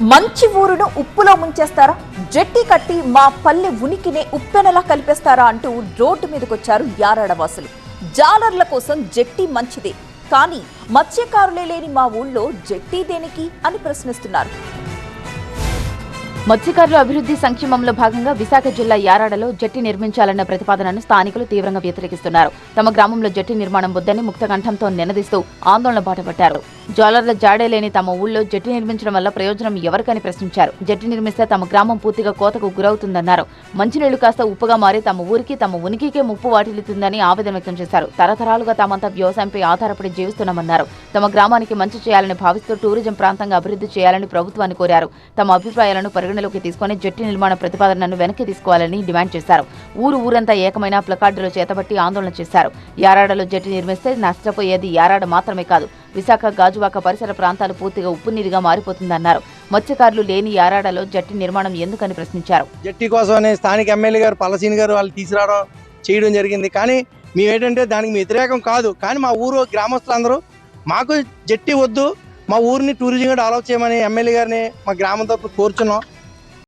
మంచి ఊరును ఉప్పులో ముంచేస్తారా? జట్టి కట్టి మా పల్లె ఉనికినే ఉప్పెనలా కలిపేస్తారా అంటూ రోడ్డు మీదకొచ్చారు యారాడ వాసులు. జాలర్ల కోసం జట్టి మంచిదే, కానీ మత్స్యకారులే లేని మా ఊళ్ళో జట్టి దేనికి అని ప్రశ్నిస్తున్నారు. మత్స్యకారుల అభివృద్ధి సంక్షేమంలో భాగంగా విశాఖ జిల్లా యారాడలో జట్టి నిర్మించాలన్న ప్రతిపాదనను స్థానికులు తీవ్రంగా వ్యతిరేకిస్తున్నారు. తమ గ్రామంలో జట్టి నిర్మాణం వద్దని ముక్తకంఠంతో నినదిస్తూ ఆందోళన బాటపట్టారు. జాలర్ల జాడే లేని తమ ఊళ్ళో జట్టి నిర్మించడం వల్ల ప్రయోజనం ఎవరికని ప్రశ్నించారు. జట్టి నిర్మిస్తే తమ గ్రామం పూర్తిగా కోతకు గురవుతుందన్నారు. మంచినీళ్లు కాస్త ఉప్పుగా మారి తమ ఊరికి తమ ఉనికికే ముప్పు వాటిల్లుతుందని ఆవేదన వ్యక్తం చేశారు. తరతరాలుగా తామంతా వ్యవసాయంపై ఆధారపడి జీవిస్తున్నామన్నారు. తమ గ్రామానికి మంచి చేయాలని భావిస్తూ టూరిజం ప్రాంతంగా అభివృద్ధి చేయాలని ప్రభుత్వాన్ని కోరారు. తమ అభిప్రాయాలను పరిగణలోకి తీసుకుని జట్టి నిర్మాణ ప్రతిపాదనను వెనక్కి తీసుకోవాలని డిమాండ్ చేశారు. ఊరంతా ఏకమైన ప్లకార్డులు చేతబట్టి ఆందోళన చేశారు. యారాడలో జట్టి నిర్మిస్తే నష్టపోయేది యారాడ మాత్రమే కాదు, విశాఖ గాజువాక పరిసర ప్రాంతాలు పూర్తిగా ఉప్పునీరుగా మారిపోతుందన్నారు. మత్స్యకారులు లేని యారాడలో జట్టి నిర్మాణం ఎందుకని ప్రశ్నించారు. జట్టి కోసం స్థానిక ఎమ్మెల్యే గారు పల్లసీని గారు వాళ్ళు తీసుకురావడం చేయడం జరిగింది. కానీ మేమేంటంటే దానికి వ్యతిరేకం కాదు. కానీ మా ఊరు గ్రామస్తులందరూ మాకు జట్టి వద్దు, మా ఊరిని టూరిజంగా డెవలప్ చేయమని ఎమ్మెల్యే గారిని మా గ్రామం తరపున కోరుచున్నాం.